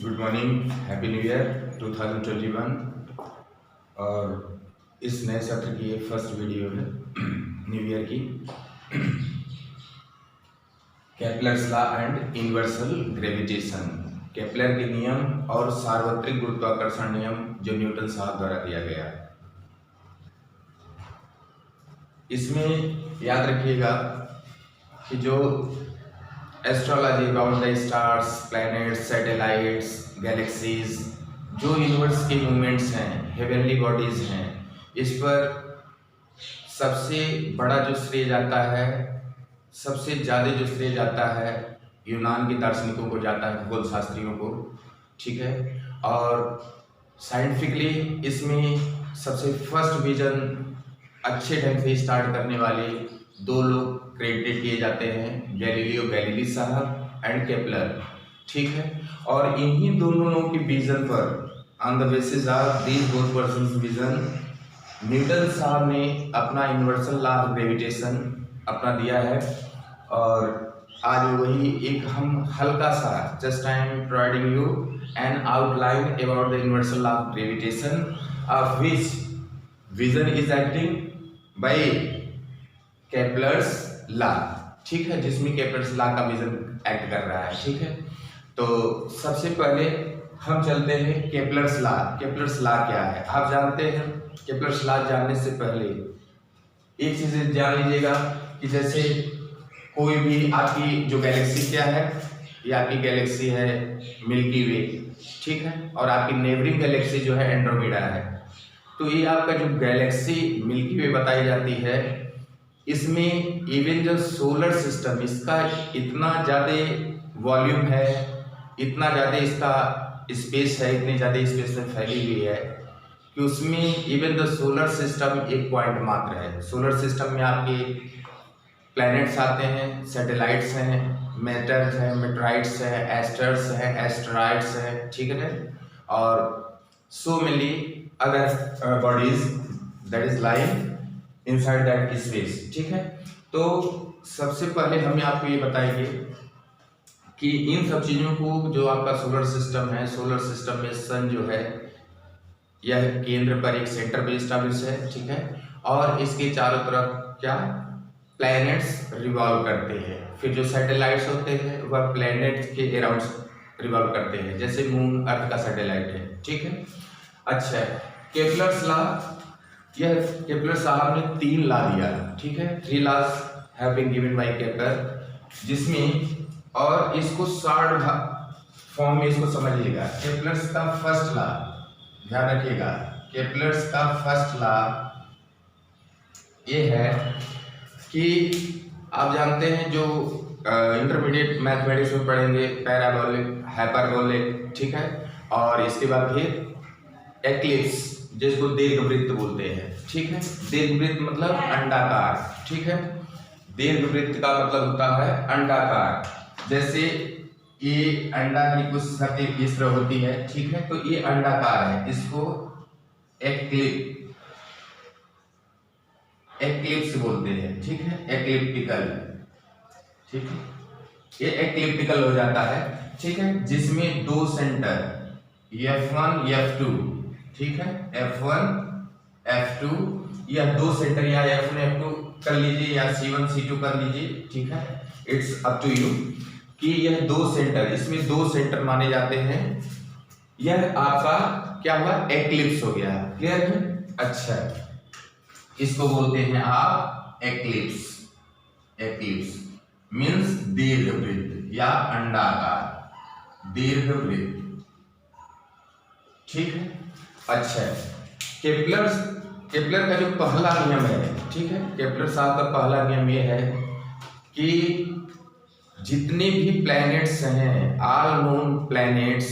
Good morning, happy new year 2021। और इस नए सत्र की ये फर्स्ट वीडियो है न्यू ईयर की। Kepler's law and universal gravitation, Kepler के नियम और सार्वत्रिक गुरुत्वाकर्षण नियम जो न्यूटन साहब द्वारा दिया गया। इसमें याद रखिएगा कि जो astrology about the stars, planets, satellites, galaxies, जो यूनिवर्स के मूवमेंट्स हैं, हेवनली बॉडीज हैं, इस पर सबसे बड़ा जो श्रेय जाता है, सबसे ज़्यादा जो श्रेय जाता है यूनान के दार्शनिकों को जाता है, खगोल शास्त्रियों को। ठीक है। और साइंटिफिकली इसमें सबसे फर्स्ट विजन अच्छे ढंग से स्टार्ट करने वाले दो लोग क्रेडिट किए जाते हैं, गैलीलियो गैलीली साहब एंड केपलर। ठीक है। और इन्हीं दोनों लोगों के विजन पर, on the basis of these both persons vision, Newton साहब ने अपना यूनिवर्सल लॉ ऑफ ग्रेविटेशन अपना दिया है। और आज वही एक हम हल्का सा, just I am providing you N outline about the universal law of gravitation of which vision is acting by Kepler's law. ठीक है, जिसमें केपलर्स लॉ का विजन एक्ट कर रहा है। ठीक है। तो सबसे पहले हम चलते हैं केपलर्स लॉ। केपलर्स लॉ क्या है आप जानते हैं। केपलर्स लॉ जानने से पहले एक चीज जान लीजिएगा कि जैसे कोई भी आपकी जो गैलेक्सी क्या है, ये आपकी गैलेक्सी है मिल्की वे। ठीक है। और आपकी नेबरिंग गैलेक्सी जो है एंड्रोमेडा है। तो ये आपका जो गैलेक्सी मिल्की वे बताई जाती है, इसमें इवन जो सोलर सिस्टम, इसका इतना ज़्यादा वॉल्यूम है, इतना ज़्यादा इसका स्पेस है, इतनी ज़्यादा स्पेस में फैली हुई है कि उसमें इवन द सोलर सिस्टम एक पॉइंट मात्र है। सोलर सिस्टम में आपके प्लैनेट्स आते हैं, सैटेलाइट्स हैं, मेटर्स हैं, मेटराइट्स हैं, एस्टर्स हैं, एस्टेरॉइड्स हैं। ठीक है। और so many other bodies that is life inside that space. ठीक है। तो सबसे पहले हमें आपको ये बताएंगे कि इन सब चीज़ों को, जो आपका सोलर सिस्टम है, सोलर सिस्टम में सन जो है यह केंद्र पर एक सेंटर पे स्टैब्लिश है। ठीक है। और इसके चारों तरफ क्या प्लैनेट्स रिवॉल्व करते हैं। फिर जो सैटेलाइट्स होते हैं वह प्लैनेट्स के अराउंड रिवॉल्व करते हैं, जैसे मून अर्थ का सैटेलाइट है। ठीक है। अच्छा, केपलर्स लॉ, यह केपलर साहब ने 3 लॉ दिया। ठीक है। 3 laws have been given by Kepler, जिसमें, और इसको शॉर्ट फॉर्म में इसको समझिएगा। केपलर्स का फर्स्ट लॉ, ध्यान रखिएगा, केपलर्स का फर्स्ट लॉ ये है कि आप जानते हैं जो इंटरमीडिएट मैथमेटिक्स में पढ़ेंगे, पैराबोलिक, हाइपरबोलिक। ठीक है। और इसके बाद फिर एक्लिप्स, जिसको दीर्घवृत्त बोलते हैं। ठीक है। दीर्घवृत्त मतलब अंडाकार। ठीक है। दीर्घवृत्त का मतलब होता है अंडाकार। जैसे ये अंडा की कुछ शक्ति इस तरह होती है। ठीक है। तो ये अंडाकार है, इसको एक्लिप्स बोलते हैं। ठीक है। एक्लिप्टिकल। ठीक है। ये एक्लिप्टिकल हो जाता है। ठीक है। जिसमें 2 सेंटर F1 F2, ठीक है, F1 F2, या 2 सेंटर, या F1 F2 कर लीजिए या C1 C2 कर लीजिए। ठीक है। इट्स अप टू यू कि यह 2 सेंटर, इसमें 2 सेंटर माने जाते हैं। यह आपका क्या हुआ, एक्लिप्स हो गया। क्लियर है। अच्छा, इसको बोलते हैं आप एक्लिप्स। एक्लिप्स मीन्स दीर्घवृत्त या अंडाकार, दीर्घवृत्त। ठीक है। अच्छा, केपलर का जो पहला नियम है, ठीक है, केपलर साहब का पहला नियम ये है कि जितने भी प्लैनेट्स हैं, all known planets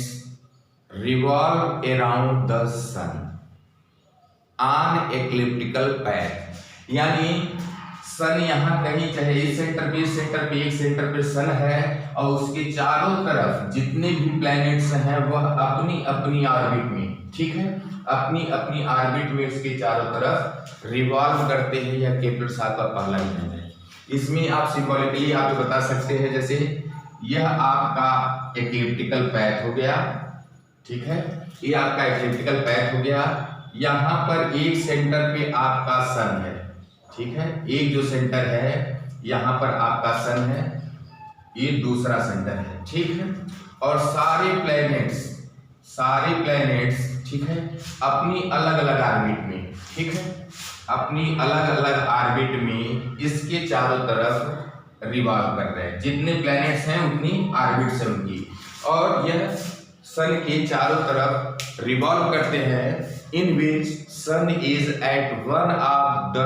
revolve around the sun on ecliptical path. यानी सन यहाँ कहीं, चाहे इस सेंटर पे, इस सेंटर पे, एक सेंटर पे सन है, और उसके चारों तरफ जितने भी प्लैनेट्स हैं वह अपनी अपनी ऑर्बिट में, ठीक है, अपनी अपनी ऑर्बिट में उसके चारों तरफ रिवॉल्व करते हैं। यह केपलर साहब का पहला नियम है। इसमें आप सिंबॉलिकली आप बता सकते हैं, जैसे यह आपका एक्लिप्टिकल पैथ हो गया, ठीक है, ये आपका इक्लिप्टिकल पैथ हो गया। यहाँ पर एक सेंटर पे आपका सन है, ठीक है, एक जो सेंटर है यहाँ पर आपका सन है, ये दूसरा सेंटर है, ठीक है। और सारे प्लैनेट्स ठीक है अपनी अलग अलग ऑर्बिट में, ठीक है, अपनी अलग अलग ऑर्बिट में इसके चारों तरफ रिवॉल्व कर रहे हैं। जितने प्लैनेट्स हैं उतनी ऑर्बिट्स है उनकी, और यह सन के चारों तरफ रिवॉल्व करते हैं, in which sun is at one of the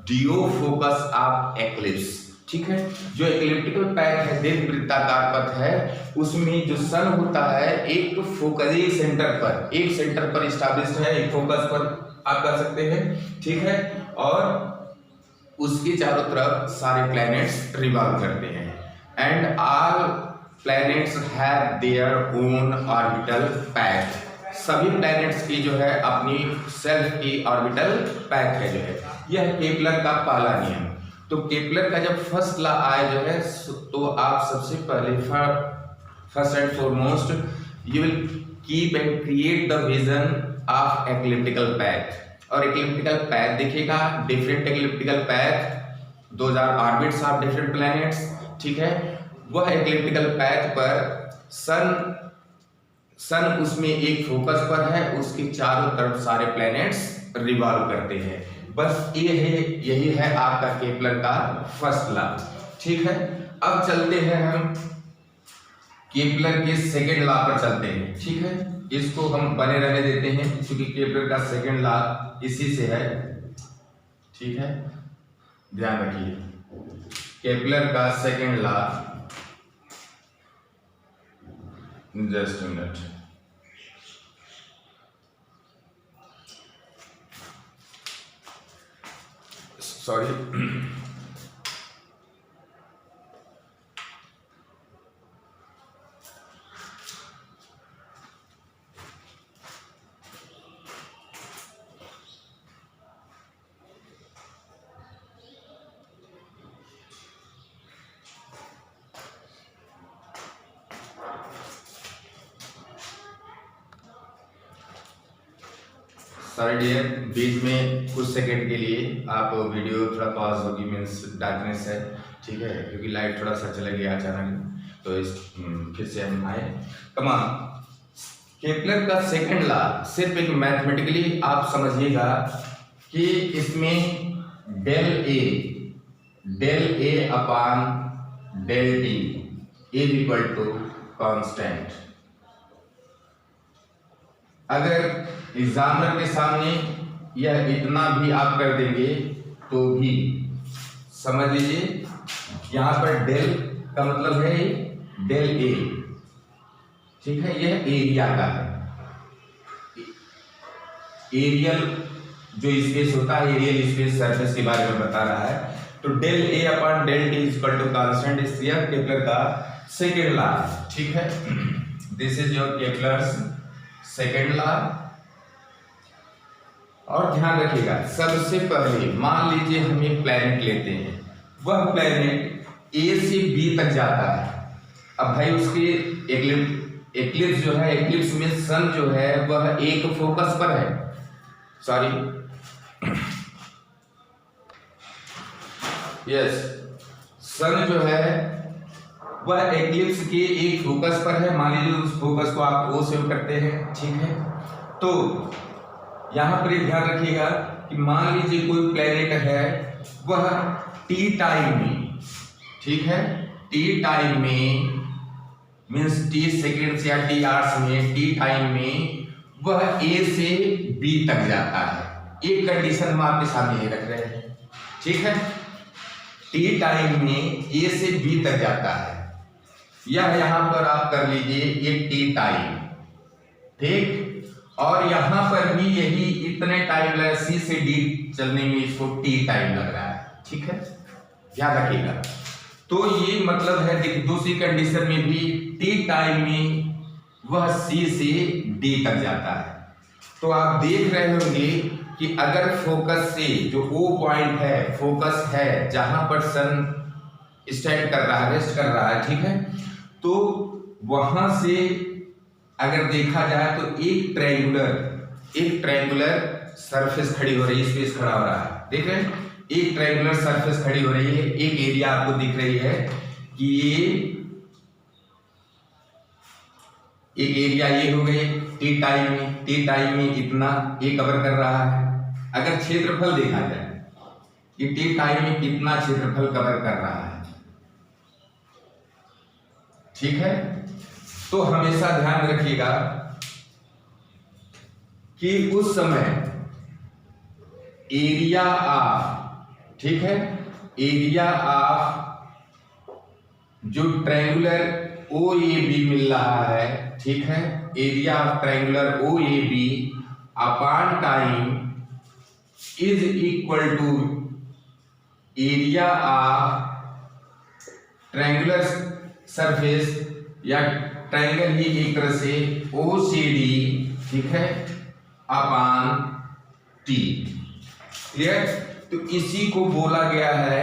due focus of eclipse, ठीक है। जो एक्लिप्टिकल पैथ है, दीर्घ वृत्ताकार पथ है, उसमें जो सन होता है एक फोकस, एक सेंटर पर स्टैब्लिश्ड है, एक फोकस पर आप कह सकते हैं, ठीक है, और उसके चारों तरफ सारे प्लैनेट्स रिवॉल्व करते हैं। And all planets have their own orbital path, सभी प्लैनेट्स की जो है अपनी सेल्फ की ऑर्बिटल पैथ है जो है। यह केपलर का पहला नियम। तो केपलर का जब फर्स्ट लॉ आए जो है, तो आप सबसे पहले first and foremost you will keep and create the vision of ecliptical path. और एक्लिप्टिकल पैथ देखिएगा, different ecliptical path, those are orbits of different planets, ठीक है। वह एक्लिप्टिकल पैथ पर सन उसमें एक फोकस पर है, उसके चारों तरफ सारे प्लैनेट्स रिवॉल्व करते हैं। बस यही है आपका केपलर का फर्स्ट लॉ, ठीक है। अब चलते हैं हम केपलर के सेकेंड लॉ पर चलते हैं, ठीक है। इसको हम बने रहने देते हैं क्योंकि केपलर का सेकेंड लॉ इसी से है, ठीक है, ध्यान रखिए। केपलर का second law, just a minute, sorry, sorry dear, बीच में कुछ सेकंड के लिए आप वीडियो थोड़ा पॉज होगी, मीन्स डार्कनेस है, ठीक है, क्योंकि लाइट थोड़ा सा चला गया अचानक, तो इस फिर से हम आए। कमान केपलर का सेकंड लॉ सिर्फ एक मैथमेटिकली आप समझिएगा कि इसमें del A upon del T is equal to constant. अगर एग्जामिनर के सामने यह इतना भी आप कर देंगे तो भी समझ लीजिए यहाँ पर डेल का मतलब है डेल ए, ठीक है, यह एरिया का है। एरियल जो स्पेस होता है, एरियल स्पेस सरफेस के बारे में बता रहा है। तो del A upon del T is equal to constant, इसलिए केपलर का सेकेंड लॉ, ठीक है। This is your Kepler's second law. और ध्यान रखिएगा, सबसे पहले मान लीजिए हम एक प्लैनेट लेते हैं, वह प्लैनेट ए से बी तक जाता है। अब भाई उसके एक्लिप्स जो है, एक्लिप्स में सन जो है वह एक फोकस पर है, सॉरी यस, सन जो है वह एक्लिप्स के एक फोकस पर है। मान लीजिए उस फोकस को आप ओ सेव करते हैं, ठीक है। तो यहां पर ध्यान रखिएगा कि मान लीजिए कोई प्लैनेट है, वह टी टाइम में, ठीक है, टी टाइम में मीन्स टी सेकेंड्स या टी आवर्स में, टी टाइम में वह ए से बी तक जाता है। एक कंडीशन हम आपके सामने ये रख रहे हैं, ठीक है, टी टाइम में ए से बी तक जाता है। यह यहां पर आप कर लीजिए ये टी टाइम, ठीक। और यहां पर भी यही इतने टाइम लगा, सी से डी चलने में इसको टी टाइम लग रहा है, ठीक है, ध्यान रखिएगा। तो ये मतलब है कि दूसरी कंडीशन में भी टी टाइम में वह सी से डी तक जाता है। तो आप देख रहे होंगे कि अगर फोकस से जो ओ पॉइंट है, फोकस है जहां पर सन स्टैंड कर रहा है, रेस्ट कर रहा है, ठीक है, तो वहां से अगर देखा जाए तो एक ट्रायंगुलर सरफेस खड़ी हो रही है, स्पेस खड़ा हो रहा है, देख रहे हैं, एक ट्रायंगुलर सरफेस खड़ी हो रही है, एक एरिया आपको दिख रही है कि ये एक एरिया ये हो गई टी टाइम में इतना ये कवर कर रहा है। अगर क्षेत्रफल देखा जाए कि टी टाइम में कितना क्षेत्रफल कवर कर रहा है, ठीक है। तो हमेशा ध्यान रखिएगा कि उस समय एरिया ऑफ, ठीक है, एरिया ऑफ जो ट्रायंगुलर OAB मिल रहा है, ठीक है, area of triangular OAB upon time is equal to area of triangular surface या ट्रायंगल ही एक तरह से OCD, ठीक है, अपॉन T। क्लियर? तो इसी को बोला गया है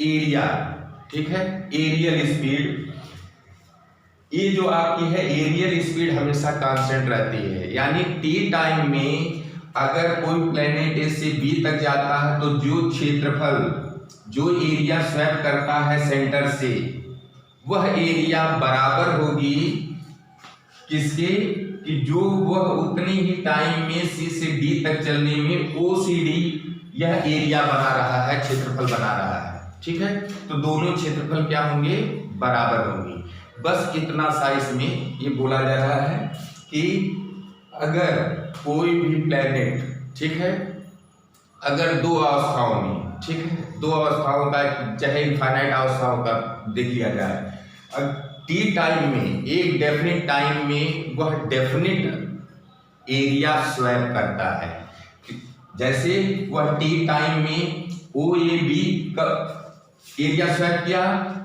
एरिया, ठीक है, एरियल स्पीड। ये जो आपकी है एरियल स्पीड हमेशा कांस्टेंट रहती है, यानी टी टाइम में अगर कोई प्लेनेट ए से बी तक जाता है तो जो क्षेत्रफल, जो एरिया स्वैप करता है सेंटर से, वह एरिया बराबर होगी किसके, कि जो वह उतनी ही टाइम में सी से डी तक चलने में OCD यह एरिया बना रहा है, क्षेत्रफल बना रहा है, ठीक है। तो दोनों क्षेत्रफल क्या होंगे, बराबर होंगे। बस इतना सा इसमें ये बोला जा रहा है कि अगर कोई भी प्लेनेट, ठीक है, अगर दो अवस्थाओं में, ठीक है, दो अवस्थाओं का चाहे इनफाइनाइट अवस्थाओं का देख लिया जाए, टी टाइम में एक डेफिनेट टाइम में वह डेफिनेट एरिया स्वैप करता है, जैसे वह टी टाइम में OAB का एरिया स्वैप किया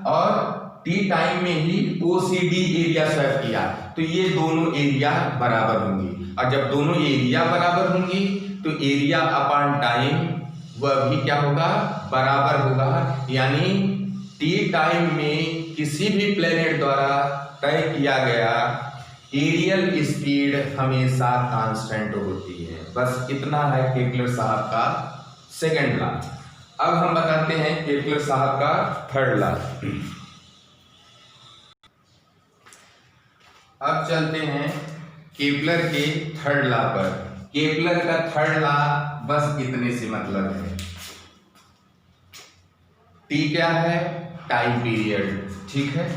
और टी टाइम में ही OCD एरिया स्वैप किया, तो ये दोनों एरिया बराबर होंगी। और जब दोनों एरिया बराबर होंगी तो एरिया अपॉन टाइम वह भी क्या होगा, बराबर होगा। यानी टी टाइम में किसी भी प्लेनेट द्वारा तय किया गया एरियल स्पीड हमेशा कांस्टेंट होती है। बस इतना है केपलर साहब का सेकंड लॉ। अब हम बताते हैं केपलर साहब का थर्ड लॉ। अब चलते हैं केपलर के थर्ड लॉ पर। केपलर का थर्ड लॉ बस इतने से मतलब है। टी क्या है, टाइम पीरियड, ठीक है,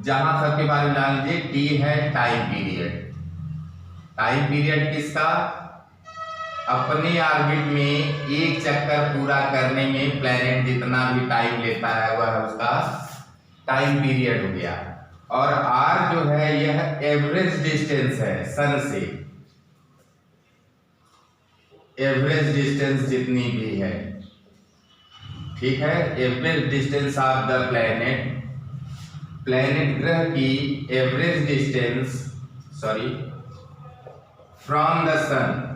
जहां तक के बारे में जान लीजिए, टी है टाइम पीरियड। टाइम पीरियड किसका, अपने ऑर्बिट में एक चक्कर पूरा करने में प्लैनेट जितना भी टाइम लेता है वह उसका टाइम पीरियड हो गया। और आर जो है यह एवरेज डिस्टेंस है सन से, एवरेज डिस्टेंस जितनी भी है, ठीक है, average distance of the planet, planet ग्रह की average distance, sorry, from the sun,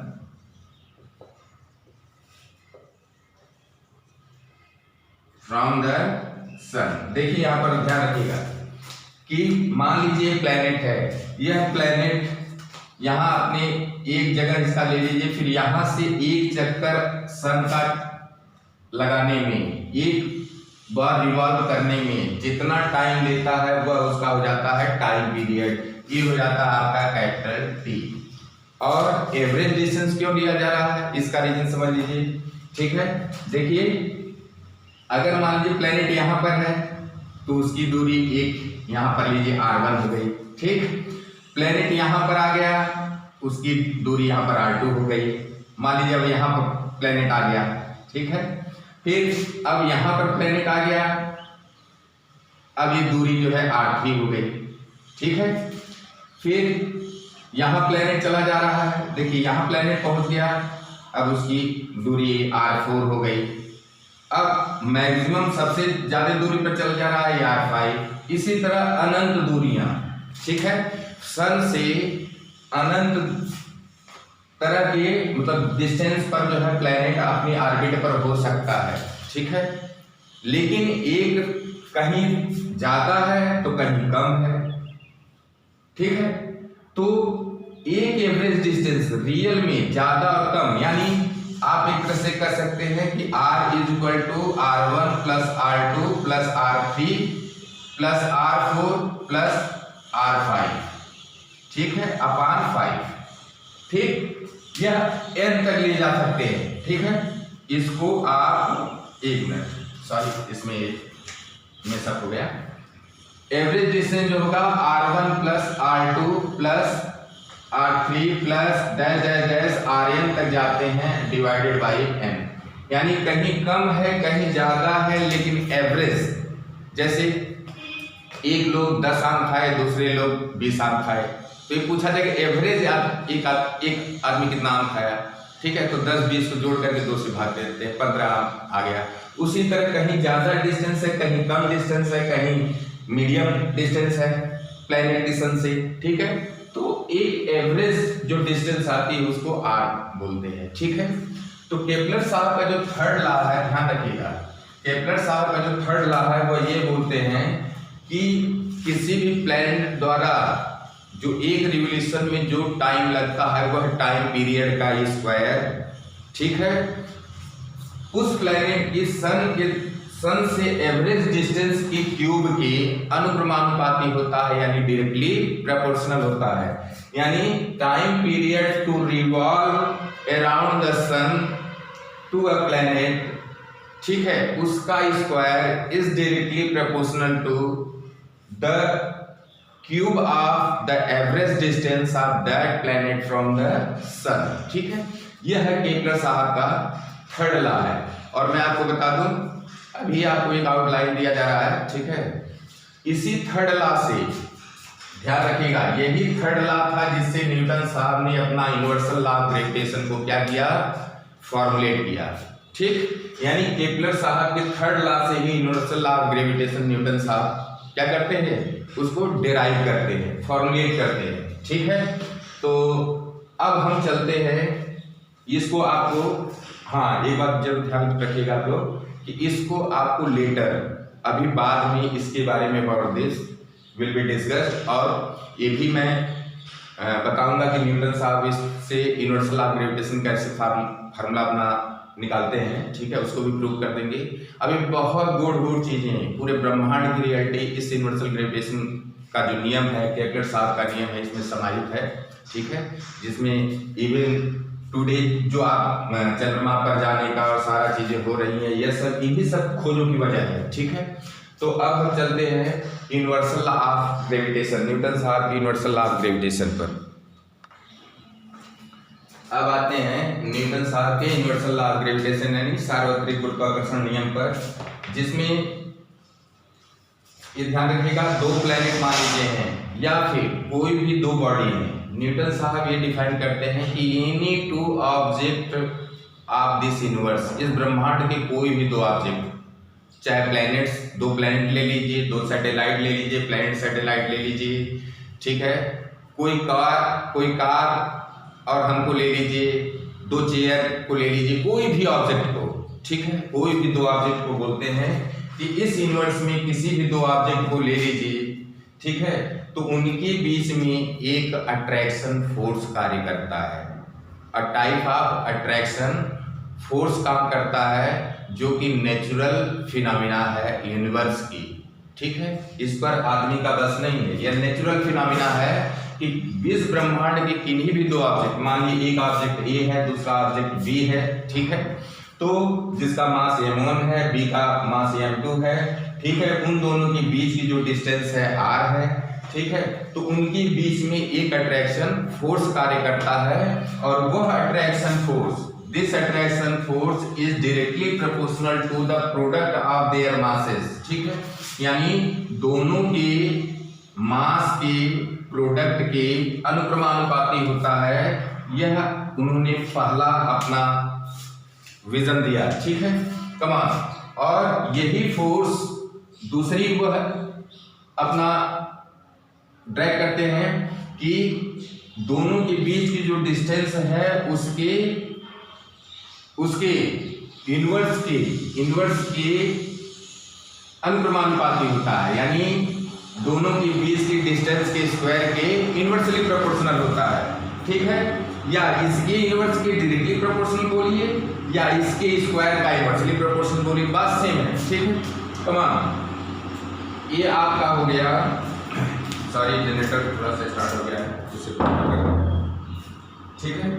from the sun. देखिए यहां पर ध्यान रखिएगा कि मान लीजिए प्लैनेट है, यह प्लैनेट यहां अपने एक जगह इसका ले लीजिए, फिर यहां से एक चक्कर सन का लगाने में, एक बार रिवॉल्व करने में जितना टाइम लेता है वह उसका हो जाता है टाइम पीरियड। ये हो जाता है आपका कैपिटल टी। और एवरेज डिस्टेंस क्यों लिया जा रहा है, इसका रीजन समझ लीजिए, ठीक है। देखिए अगर मान लीजिए प्लैनेट यहाँ पर है तो उसकी दूरी एक यहाँ पर लीजिए R1 हो गई, ठीक। प्लैनेट यहाँ पर आ गया, उसकी दूरी यहाँ पर R2 हो गई। मान लीजिए अब यहाँ पर प्लैनेट आ गया, ठीक है। फिर अब यहाँ पर प्लैनेट आ गया, अब ये दूरी जो है R3 हो गई, ठीक है। फिर यहाँ प्लैनेट चला जा रहा है, देखिए यहाँ प्लैनेट पहुंच गया, अब उसकी दूरी R4 हो गई। अब मैक्सिमम सबसे ज्यादा दूरी पर चल जा रहा है R5। इसी तरह अनंत दूरियां, ठीक है, सन से अनंत तरह के मतलब डिस्टेंस पर जो है प्लैनेट अपनी ऑर्बिट पर हो सकता है, ठीक है। लेकिन एक कहीं ज्यादा है तो कहीं कम है, ठीक है। तो एक एवरेज डिस्टेंस रियल में ज्यादा और कम, यानी आप एक तरह से कह सकते हैं कि r is equal to r1 plus r2 plus r3 plus r4 plus r5, ठीक है, अपान 5, ठीक। यह n तक ले जा सकते हैं, ठीक है। इसको आप एक मिनट, सॉरी इसमें मिसअप हो गया। एवरेज डिस्टेंस जो होगा r1 plus r2 plus r3 plus dash dash dash rn तक जाते हैं डिवाइडेड बाई n, यानी कहीं कम है कहीं ज्यादा है, लेकिन एवरेज, जैसे एक लोग 10 आम खाए, दूसरे लोग 20 आम खाए, तो ये पूछा जाएगा एवरेज एक आदमी कितना आम खाया, ठीक है, तो 10-20 को जोड़ करके 2 से भाग देते हैं, 15 आम आ गया। उसी तरह कहीं ज्यादा डिस्टेंस है, कहीं कम डिस्टेंस है, कहीं मीडियम डिस्टेंस है प्लैनेट डिस्टेंस से, ठीक है। तो एक एवरेज जो डिस्टेंस आती है उसको r बोलते हैं, ठीक है। तो केपलर साहब का जो थर्ड लॉ है, ध्यान रखिएगा, केपलर साहब का जो थर्ड लॉ है वो ये बोलते हैं कि किसी भी प्लैनेट द्वारा जो एक रिवोल्यूशन में जो टाइम लगता है वह टाइम पीरियड का स्क्वायर, ठीक है, उस प्लैनेट की सन से एवरेज डिस्टेंस की क्यूब के अनुक्रमानुपाती होता है, यानी डायरेक्टली प्रोपोर्शनल होता है। यानी time period to revolve around the sun to a planet, ठीक है, उसका square is directly proportional to the cube of the average distance of that planet from the sun, ठीक है। यह है केपलर साहब का थर्ड लॉ है। और मैं आपको बता दूं, अभी आपको एक आउटलाइन दिया जा रहा है, ठीक है। इसी थर्ड लॉ से ध्यान रखिएगा, यही थर्ड लॉ था जिससे न्यूटन साहब ने अपना यूनिवर्सल लॉ ऑफ ग्रेविटेशन को क्या किया, फॉर्मुलेट किया, ठीक। यानी केपलर साहब के थर्ड लॉ से ही universal law of gravitation Newton साहब क्या करते हैं, उसको डिराइव करते हैं, फॉर्मुलेट करते हैं, ठीक है। तो अब हम चलते हैं, इसको आपको, हाँ एक बात जरूर ध्यान रखिएगा आप लोग कि इसको आपको लेटर, अभी बाद में इसके बारे में और दिस विल बी डिस्कस्ड, और ये भी मैं बताऊंगा कि न्यूटन साहब इससे यूनिवर्सल लॉ ऑफ ग्रेविटेशन कैसे फार्मूला अपना निकालते हैं, ठीक है, उसको भी प्रूव कर देंगे। अभी बहुत गुड़ चीजें, पूरे ब्रह्मांड की रियलिटी इस यूनिवर्सल ग्रेविटेशन का जो नियम है, केपलर साहब का नियम है, इसमें समाहित है, ठीक है, जिसमें इवन टुडे जो आप चंद्रमा पर जाने का और सारा चीजें हो रही हैं, यह सब इन्हीं सब खोजों की वजह है, ठीक है। तो अब हम चलते हैं universal law of gravitation, Newton साहब की यूनिवर्सल लॉ ऑफ ग्रेविटेशन पर। अब आते हैं न्यूटन साहब के यूनिवर्सल लॉ ऑफ ग्रेविटेशन यानी सार्वत्रिक गुरुत्वाकर्षण नियम पर, जिसमें ये ध्यान रखिएगा, 2 प्लैनेट मान लीजिए हैं या फिर कोई भी 2 बॉडी है। न्यूटन साहब ये डिफाइन करते हैं कि any 2 object of this universe, इस ब्रह्मांड के कोई भी 2 ऑब्जेक्ट, चाहे प्लैनेट्स, 2 प्लैनेट ले लीजिए, 2 सैटेलाइट ले लीजिए, प्लैनेट सैटेलाइट ले लीजिए, ठीक है, कोई कार और हमको ले लीजिए, 2 चेयर को ले लीजिए, कोई भी ऑब्जेक्ट को, ठीक है, कोई भी 2 ऑब्जेक्ट को बोलते हैं कि इस यूनिवर्स में किसी भी 2 ऑब्जेक्ट को ले लीजिए, ठीक है, तो उनके बीच में एक अट्रैक्शन फोर्स कार्य करता है, a type of attraction force काम करता है, जो कि नेचुरल फिनोमिना है यूनिवर्स की, ठीक है, इस पर आदमी का बस नहीं है, यह नेचुरल फिनोमिना है कि इस ब्रह्मांड के किन्हीं भी 2 ऑब्जेक्ट, मान लीजिए एक ऑब्जेक्ट ए है, दूसरा ऑब्जेक्ट बी है, ठीक है, तो जिसका मास m1 है, बी का मास m2 है, ठीक है, उन दोनों के बीच की जो डिस्टेंस है r है, ठीक है, तो उनके बीच में एक अट्रैक्शन फोर्स कार्य करता है, और वह attraction force, this attraction force is directly proportional to the product of their masses, ठीक है, यानी दोनों के मास के प्रोडक्ट के अनुक्रमानुपाती होता है। यह उन्होंने पहला अपना विजन दिया, ठीक है, कमाल। और यही फोर्स दूसरी वह अपना ड्रैग करते हैं कि दोनों के बीच की जो डिस्टेंस है उसके इनवर्स के अनुक्रमानुपाती होता है, यानी दोनों के बीच की डिस्टेंस के स्क्वायर के इनवर्सली प्रोपोर्शनल होता है, ठीक है, या इसके इनवर्स के डायरेक्टली प्रोपोर्शनल बोलिए या इसके स्क्वायर का इनवर्सली प्रोपोर्शनल बोलिए, बात सेम है, ठीक है। तमाम ये आपका हो गया, सॉरी जनरेटर थोड़ा सा स्टार्ट हो गया है, ठीक है।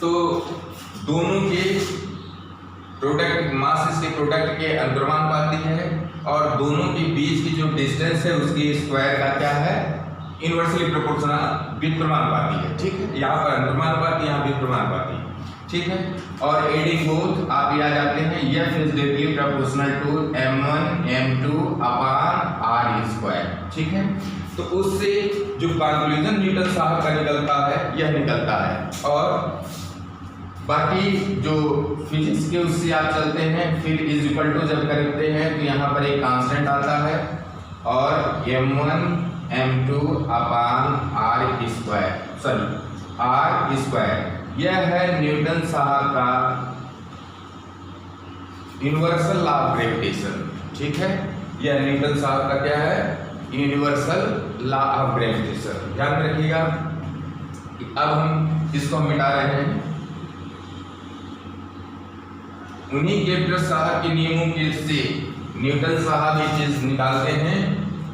तो दोनों के प्रोडक्ट मास इसके प्रोडक्ट के अनुक्रमानुपाती है और दोनों के बीच की जो डिस्टेंस है उसकी स्क्वायर का क्या है, इनवर्सली प्रोपोर्शनल व्युत्क्रमानुपाती है, ठीक है। यहाँ पर अनुक्रमानुपाती, यहाँ व्युत्क्रमानुपाती, ठीक है। और एडिंग बोथ आप याद आते हैं, F is directly proportional to m1 m2 upon r square, ठीक है। तो उससे जो कंक्लूजन न्यूटन साहब का निकलता है यह निकलता है। और बाकी जो फिजिक्स के उससे आप चलते हैं, फिर इज इक्वल टू जब करते हैं तो यहाँ पर एक कांस्टेंट आता है और m1 m2 upon r square, sorry r square, यह है न्यूटन साहब का यूनिवर्सल लॉ ऑफ ग्रेविटेशन, ठीक है। यह न्यूटन साहब का क्या है, यूनिवर्सल लॉ ऑफ ग्रेविटेशन, ध्यान में रखिएगा। अब हम इसको मिटा रहे हैं, उन्हीं केपलर साहब के नियमों के से न्यूटन साहब ये चीज निकालते हैं,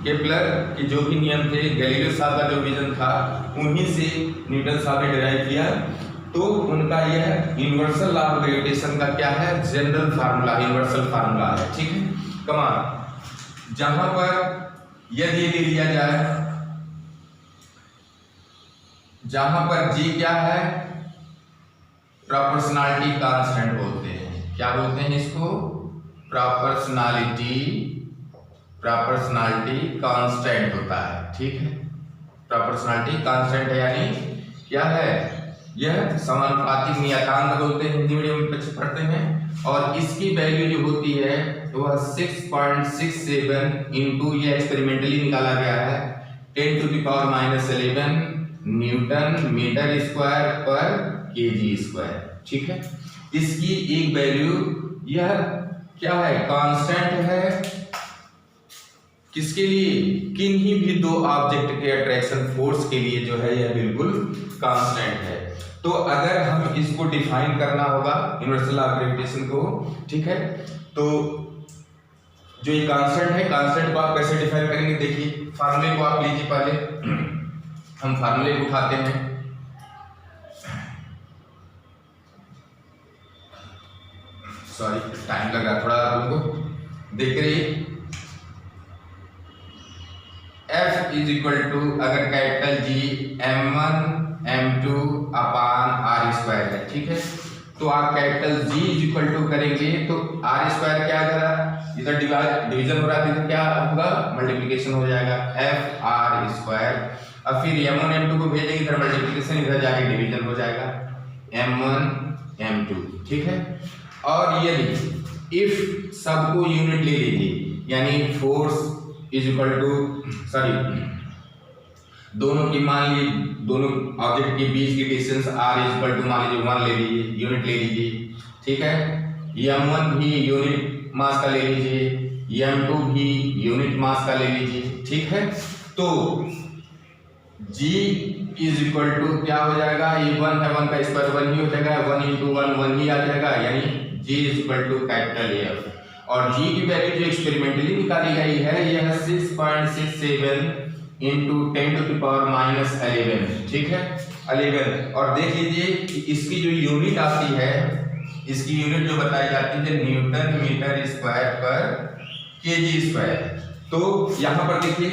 केपलर के जो भी नियम थे, गैलीलियो साहब का जो विजन था, उन्हीं से न्यूटन साहब ने डिराइव किया। तो उनका यह यूनिवर्सल लॉ ऑफ ग्रेविटेशन का क्या है, जनरल फार्मूला, यूनिवर्सल फार्मूला है, ठीक है। कमान जहां पर यदि ये ले लिया जाए, जहां पर जी क्या है, प्रोपोर्शनैलिटी कांस्टेंट बोलते हैं, क्या बोलते हैं इसको, प्रोपोर्शनैलिटी कांस्टेंट होता है, ठीक है। प्रोपोर्शनैलिटी कांस्टेंट है यानी क्या है, यह समानुपातिक नियतांक बोलते हैं, हिंदी मीडियम में बच्चे पढ़ते हैं। और इसकी वैल्यू जो होती है तो वह 6.67 इंटू, यह एक्सपेरिमेंटली निकाला गया है, 10⁻⁻11 न्यूटन मीटर स्क्वायर पर केजी स्क्वायर, ठीक है। इसकी एक वैल्यू, यह क्या है, कांस्टेंट है, किसके लिए, किन्हीं भी दो ऑब्जेक्ट के अट्रैक्शन फोर्स के लिए जो है यह बिल्कुल कांस्टेंट है। तो अगर हम इसको डिफाइन करना होगा यूनिवर्सल लॉ ऑफ ग्रेविटेशन को, ठीक है, तो जो ये कांस्टेंट है, कांस्टेंट को आप कैसे डिफाइन करेंगे, देखिए फार्मूले को आप लीजिए, पहले हम फार्मूले को उठाते हैं। सॉरी टाइम लग रहा थोड़ा आपको, देख रही F इज इक्वल टू, अगर capital G m1 m2 upon r square है, ठीक है। तो आप capital G is equal to करेंगे तो r स्क्वायर क्या करा, इधर डिवीजन हो रहा है, तो क्या होगा, मल्टीप्लिकेशन हो जाएगा, f r स्क्वायर। अब फिर m1 m2 को भेजेंगे, इधर मल्टीप्लिकेशन, इधर जाके डिवीजन हो जाएगा, m1 m2, ठीक है। और यदि इफ सबको यूनिट ले लीजिए, यानी force is equal to, sorry दोनों की मान ली, दोनों ऑब्जेक्ट के बीच की distance r is equal to मान लीजिए 1 ले लीजिए, यूनिट ले लीजिए, ठीक है। m1 भी यूनिट मास का ले लीजिए, m2 भी यूनिट मास का ले लीजिए, ठीक है। तो g इज इक्वल टू क्या हो जाएगा, ये 1 है, 1 का स्क्वायर 1 ही हो जाएगा, 1 इंटू 1 1 ही आ जाएगा, यानी g is equal to capital F। और g की वैल्यू जो एक्सपेरिमेंटली निकाली गई है यह 6.67 इंटू 10⁻⁻11, ठीक है, 11। और देख लीजिए कि इसकी जो यूनिट आती है, इसकी यूनिट जो बताई जाती है न्यूटन मीटर स्क्वायर पर केजी स्क्वायर। तो यहाँ पर देखिए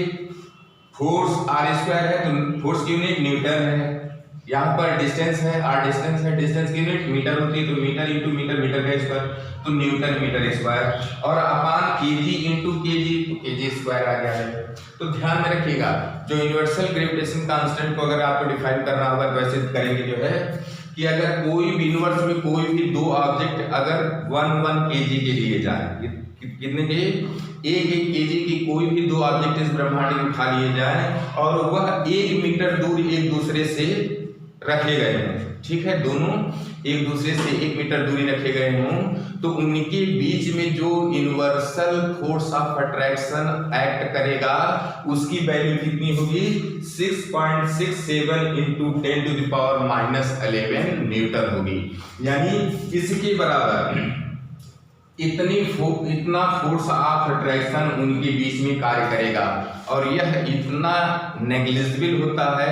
फोर्स r स्क्वायर है तो फोर्स की यूनिट न्यूटन है, यहाँ पर डिस्टेंस है, r डिस्टेंस है, डिस्टेंस की यूनिट मीटर होती है, तो मीटर इंटू मीटर, मीटर का स्क्वायर, तो न्यूटन मीटर स्क्वायर, और अपॉन केजी इंटू केजी, तो केजी स्क्वायर आ गया है। तो ध्यान में रखिएगा, जो यूनिवर्सल ग्रेविटेशन कांस्टेंट को अगर आपको डिफाइन करना होगा तो ऐसे करेंगे, जो है कि अगर कोई भी यूनिवर्स में कोई भी दो ऑब्जेक्ट अगर 1 केजी के लिए जाए, कितने के, 1 केजी की कोई भी दो ऑब्जेक्ट इस ब्रह्मांड में उठा लिए जाए और वह 1 मीटर दूर एक दूसरे से रखे गए हों, ठीक है, दोनों एक दूसरे से 1 मीटर दूरी रखे गए हों, तो उनके बीच में जो universal force of attraction act करेगा उसकी वैल्यू कितनी होगी? 6.67 इंटू 10⁻⁻11 न्यूटन होगी। यानी इसके बराबर इतना फोर्स ऑफ अट्रैक्शन उनके बीच में कार्य करेगा, और यह इतना नेग्लिजिबल होता है,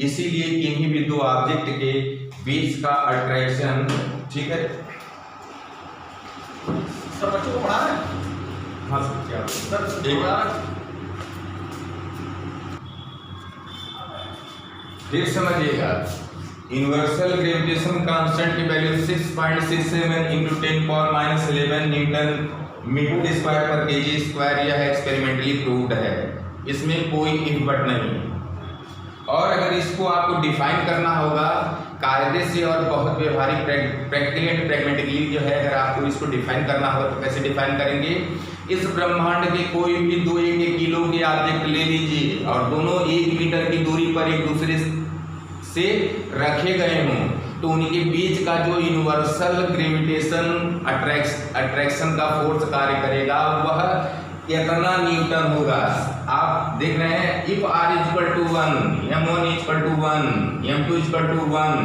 इसीलिए किन्हीं भी दो ऑब्जेक्ट के बीच का अट्रैक्शन, ठीक है। सर बच्चों को पढ़ा है? हाँ सर, क्या सर फिर समझिएगा, यूनिवर्सल ग्रेविटेशन कांस्टेंट की value 6.67 into 10⁻⁻11 newton metre square पर केजी स्क्वायर, यह एक्सपेरिमेंटली प्रूव्ड है, इसमें कोई इफ बट नहीं। और अगर इसको आपको डिफाइन करना होगा कायदे से और बहुत व्यवहारिक प्रैक्टिकली एंड प्रैग्मेटिकली जो है, अगर आपको इसको डिफाइन करना होगा तो कैसे डिफाइन करेंगे? इस ब्रह्मांड के कोई भी दो 1 किलो के ऑब्जेक्ट ले लीजिए और दोनों 1 मीटर की दूरी पर एक दूसरे से रखे गए हों, तो उनके बीच का जो यूनिवर्सल ग्रेविटेशन अट्रैक्शन का फोर्स कार्य करेगा वह कितना न्यूटन होगा। आप देख रहे हैं, इफ r = 1, m1 = 1, m2 = 1,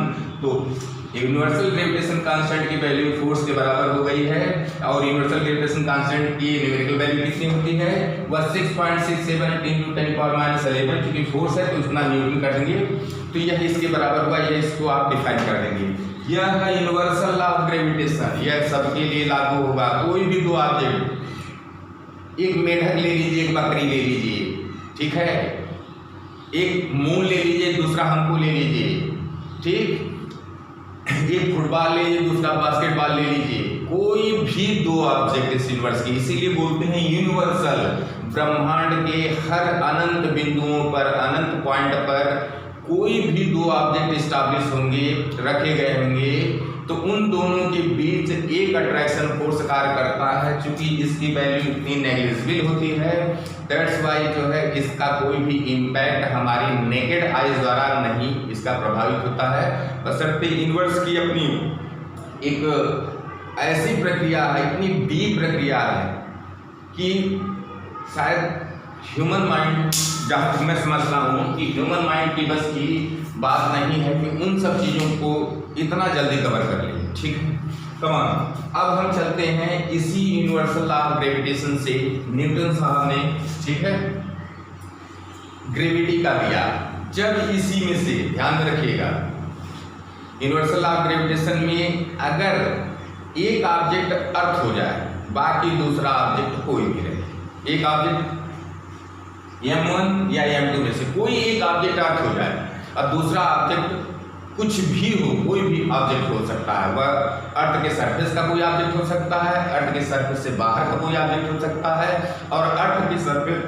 तो यूनिवर्सल ग्रेविटेशन कांस्टेंट की वैल्यू फोर्स के बराबर हो गई है, और यूनिवर्सल ग्रेविटेशन कांस्टेंट की न्यूमेरिकल वैल्यू कितनी होती है? वह 6.67 इंटू 10⁻11, क्योंकि फोर्स है तो इतना न्यूटन कर देंगे, तो यह इसके बराबर हुआ, यह इसको आप डिफाइन कर देंगे। यह है यूनिवर्सल लॉ ऑफ ग्रेविटेशन, यह सबके लिए लागू होगा। कोई भी दो ऑब्जेक्ट, एक मेढक ले लीजिए, एक बकरी ले लीजिए, ठीक है, एक मून ले लीजिए, दूसरा हमको ले लीजिए, ठीक, एक फुटबॉल ले लीजिए, दूसरा बास्केटबॉल ले लीजिए, कोई भी दो ऑब्जेक्ट इस यूनिवर्स के, इसीलिए बोलते हैं यूनिवर्सल, ब्रह्मांड के हर अनंत बिंदुओं पर, अनंत पॉइंट पर कोई भी दो ऑब्जेक्ट स्टैब्लिश होंगे, रखे गए होंगे, तो उन दोनों के बीच एक अट्रैक्शन फोर्स कार्य करता है। चूंकि इसकी वैल्यू इतनी नेग्लिजिबल होती है, दैट्स वाई जो है इसका कोई भी इम्पैक्ट हमारी नेकेड आइज द्वारा नहीं इसका प्रभावित होता है, बशर्ते यूनिवर्स की अपनी एक ऐसी प्रक्रिया है, इतनी डीप प्रक्रिया है कि शायद ह्यूमन माइंड, जहाँ तक मैं समझता हूँ कि ह्यूमन माइंड की बस की बात नहीं है कि उन सब चीज़ों को इतना जल्दी कवर कर ले, ठीक है। कमान अब हम चलते हैं इसी यूनिवर्सल लॉ ऑफ ग्रेविटेशन से, न्यूटन साहब ने, ठीक है, ग्रेविटी का दिया। जब इसी में से ध्यान रखिएगा, यूनिवर्सल लॉ ऑफ ग्रेविटेशन में अगर एक ऑब्जेक्ट अर्थ हो जाए, बाकी दूसरा ऑब्जेक्ट कोई भी रहे, एक ऑब्जेक्ट m1 या m2 में से कोई एक ऑब्जेक्ट अर्थ हो जाए और दूसरा ऑब्जेक्ट कुछ भी हो, कोई भी ऑब्जेक्ट हो सकता है, वह अर्थ के सरफेस का कोई ऑब्जेक्ट हो सकता है, अर्थ के सरफेस से बाहर का कोई ऑब्जेक्ट हो सकता है, और अर्थ के सरफेस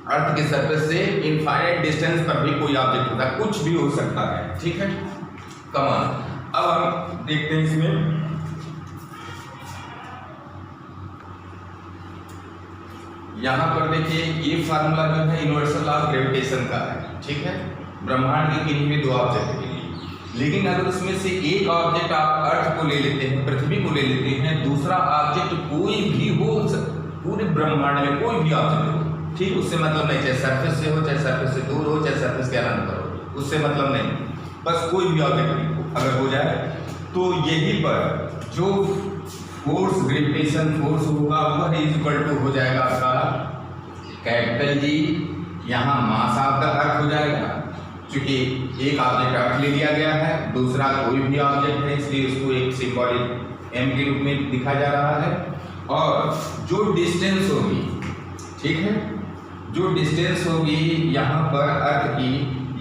अर्थ के सरफेस से इनफाइनाइट डिस्टेंस पर भी कोई ऑब्जेक्ट होता है, कुछ भी हो सकता है, ठीक है। कमान अब हम देखते हैं इसमें, यहाँ पर देखिए ये फार्मूला जो है यूनिवर्सल लॉ ऑफ ग्रेविटेशन का है, ठीक है, ब्रह्मांड के किन्हीं भी दो ऑब्जेक्ट के लिए। लेकिन अगर उसमें से एक ऑब्जेक्ट आप अर्थ को ले लेते हैं, पृथ्वी को ले लेते हैं, दूसरा ऑब्जेक्ट कोई भी हो, पूरे ब्रह्मांड में कोई भी ऑब्जेक्ट हो, ठीक, उससे मतलब नहीं, चाहे सरफेस से हो, चाहे सरफेस से दूर हो, चाहे सरफेस के अनंत पर हो, उससे मतलब नहीं, बस कोई भी ऑब्जेक्ट अगर हो जाए, तो यही पर जो फोर्स, ग्रेविटेशन फोर्स होगा वह इक्वल टू हो जाएगा आपका कैपिटल जी, यहाँ मास ऑफ द अर्थ हो जाएगा, क्योंकि एक ऑब्जेक्ट अर्थ ले लिया गया है, दूसरा कोई भी ऑब्जेक्ट है, इसलिए उसको एक सिंबॉलिक m के रूप में लिखा जा रहा है। और जो डिस्टेंस होगी, ठीक है, जो डिस्टेंस होगी यहाँ पर अर्थ की,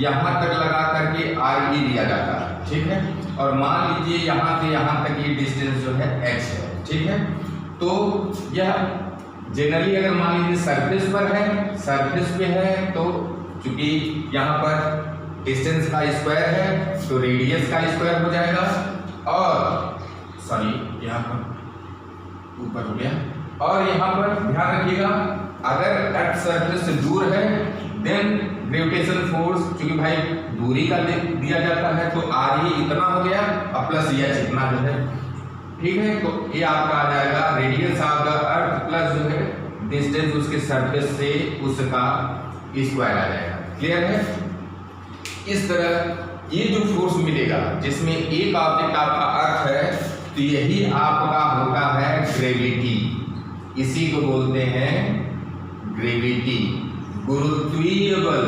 यहाँ तक लगा करके re लिया जाता है, ठीक है, और मान लीजिए यहाँ से यहाँ तक ये डिस्टेंस जो है h है, ठीक है। तो यह जनरली अगर मान लीजिए सरफेस पर है, सरफेस पे है, तो चूंकि यहाँ पर डिस्टेंस का स्क्वायर है तो रेडियस का स्क्वायर हो जाएगा, और सॉरी यहाँ पर ऊपर हो गया, और यहाँ पर ध्यान रखिएगा अगर अर्थ सरफेस से दूर है देन ग्रेविटेशन फोर्स, चूंकि भाई दूरी का दिया जाता है तो आर इतना हो गया और प्लस एच इतना जो है, ठीक है। तो ये आपका आ जाएगा radius of the earth plus जो है डिस्टेंस उसके सरफेस से उसका स्क्वायर आ जाएगा। क्लियर है? इस तरह ये जो फोर्स मिलेगा जिसमें एक ऑब्जेक्ट आपका अर्थ है तो यही आपका होता है ग्रेविटी। इसी को बोलते हैं ग्रेविटी, गुरुत्वीय बल,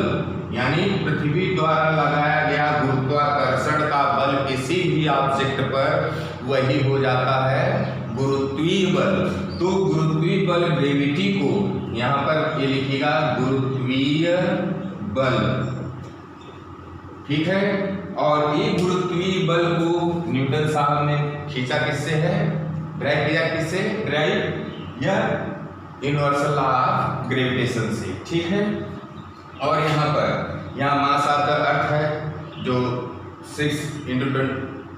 यानी पृथ्वी द्वारा लगाया गया गुरुत्वाकर्षण का बल किसी भी ऑब्जेक्ट पर वही हो जाता है गुरुत्वीय बल। तो गुरुत्वीय बल ग्रेविटी को यहाँ पर ये लिखिएगा गुरुत्वीय बल, ठीक है। और ये गुरुत्वीय बल को न्यूटन साहब ने खींचा किससे है, ड्राइव किया किससे, ड्राइव या यूनिवर्सल लॉ ऑफ ग्रेविटेशन से, ठीक है। और यहाँ मास ऑफ द अर्थ है जो 6 ×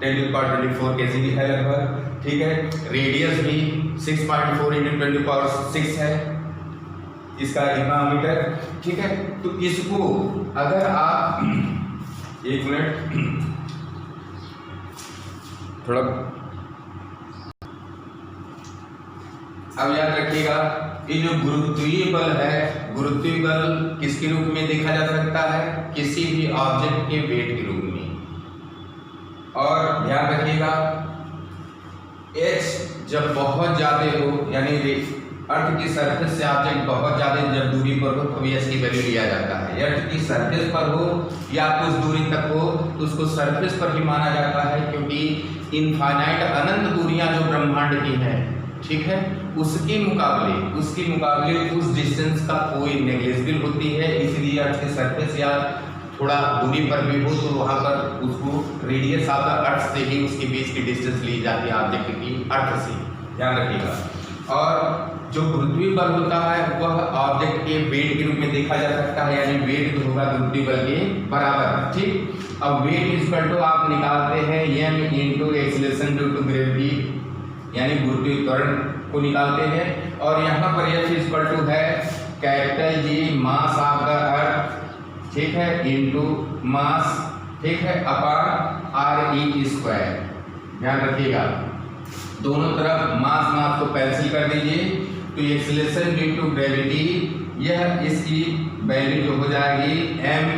10⁻24 kg है लगभग, ठीक है। रेडियस भी 6.4 × 10⁻6 है इसका इतना मीटर, ठीक है। तो इसको अगर आप एक मिनट थोड़ा अब याद रखिएगा, ये जो गुरुत्वीय बल है, गुरुत्वीय बल किसके रूप में देखा जा सकता है, किसी भी ऑब्जेक्ट के वेट के रूप में। और ध्यान रखिएगा h जब बहुत ज्यादा हो, यानी अर्थ की सरफेस से ऑब्जेक्ट बहुत ज्यादा जब दूरी पर हो तो एच की वैल्यू लिया जाता है। अर्थ की सरफेस पर हो या कुछ दूरी तक हो तो उसको सरफेस पर ही माना जाता है, क्योंकि इनफाइनाइट अनंत दूरियां जो ब्रह्मांड की हैं, ठीक है, उसके मुकाबले उस डिस्टेंस का कोई नेग्लिजिबल होती है। इसलिए अर्थ के सरफेस या थोड़ा दूरी पर भी हो तो वहां पर उसको रेडियस ऑफ द अर्थ से ही उसके बीच की डिस्टेंस ली जाती है ऑब्जेक्ट की अर्थ से, ध्यान रखिएगा। और जो गुरुत्वीय बल होता है वह ऑब्जेक्ट के वेट के रूप में देखा जा सकता है, यानी वेट जो होगा गुरुत्वीय बल के बराबर, ठीक। अब वेट इक्वल टू आप निकालते हैं m × acceleration due to gravity, यानी गुरुत्वीय त्वरण को निकालते हैं। और यहाँ पर f इक्वल टू है capital G mass of the अर्थ, ठीक है, इनटू मास, ठीक है, अपॉन re²। ध्यान रखिएगा दोनों तरफ मास को कैंसिल कर दीजिए तो एक्सीलरेशन ड्यू टू ग्रेविटी, यह इसकी वैल्यू जो हो जाएगी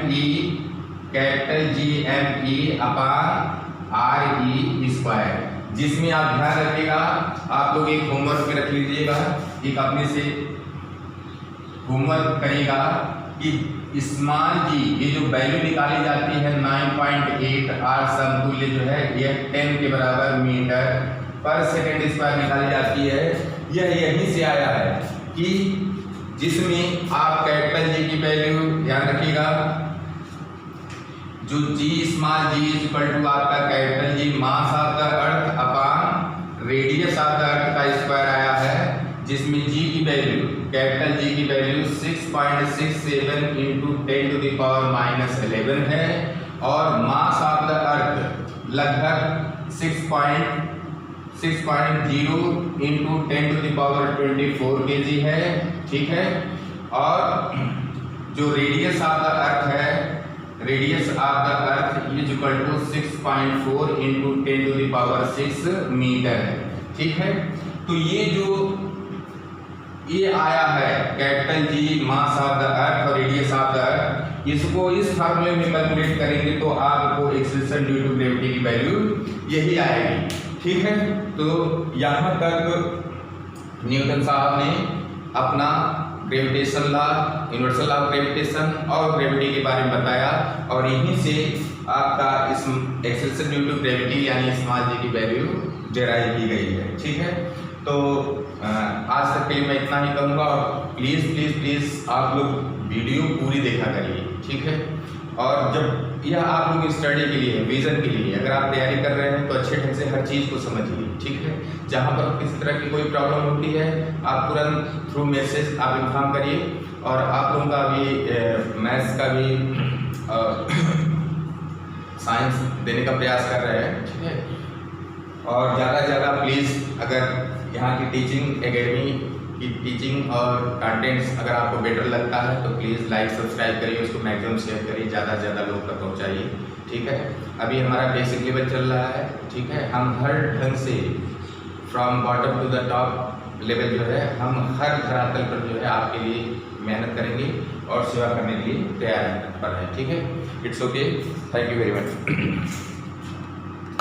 me capital G me upon re², जिसमें आप ध्यान रखिएगा, आप लोग एक होमवर्क में रख लीजिएगा, एक अपने से होमवर्क करिएगा कि स्मॉल g ये जो वैल्यू निकाली जाती है 9.8 r समतुल्य जो है यह 10 के बराबर मीटर पर सेकेंड स्क्वायर निकाली जाती है। यह यहीं से आया है कि जिसमें आप कैपिटल G की वैल्यू ध्यान रखिएगा, जो G small g equal to आपका capital G mass of the earth upon radius of the earth का स्क्वायर आया है, जिसमें G की वैल्यू कैपिटल G की वैल्यू 6.67 × 10⁻11 है और मास ऑफ द अर्थ लगभग 6.0 × 10⁻24 kg है, ठीक है। और जो रेडियस ऑफ द अर्थ है, radius of the earth is equal to 6.4 × 10⁻6 metre है, ठीक है। तो ये आया है capital G mass of the earth और रेडियस ऑफ द अर्थ, इसको इस फार्मूले में कैलकुलेट करेंगे तो आपको एक्सीलरेशन ड्यू टू ग्रेविटी की वैल्यू यही आएगी, ठीक है। तो यहाँ तक न्यूटन साहब ने अपना gravitation law, universal law of gravitation और ग्रेविटी के बारे में बताया, और यहीं से आपका इस एक्सीलरेशन ड्यू टू ग्रेविटी यानी स्मॉल g की वैल्यू डेराइव की गई है, ठीक है। तो आज तक के लिए मैं इतना ही कहूँगा, और प्लीज़ आप लोग वीडियो पूरी देखा करिए, ठीक है। और जब यह आप लोग स्टडी के लिए, विजन के लिए अगर आप तैयारी कर रहे हैं तो अच्छे ढंग से हर चीज़ को समझिए, ठीक है। जहाँ पर किसी तरह की कोई प्रॉब्लम होती है आप तुरंत थ्रू मैसेज आप इन्फॉर्म करिए, और आप लोगों का भी मैथ्स का भी साइंस देने का प्रयास कर रहे हैं, ठीक है। और ज़्यादा से ज़्यादा प्लीज़ अगर यहाँ की टीचिंग एकेडमी की टीचिंग और कंटेंट्स अगर आपको बेटर लगता है तो प्लीज़ लाइक सब्सक्राइब करिए, उसको मैक्सिमम शेयर करिए, ज़्यादा से ज़्यादा लोग तक पहुँचाइए। ठीक है, अभी हमारा बेसिक लेवल चल रहा है। ठीक है, हम हर ढंग से from bottom to the top level जो है हम हर धरातल पर जो है आपके लिए मेहनत करेंगे और सेवा करने के लिए तैयार पर है। ठीक है, it's okay, thank you very much.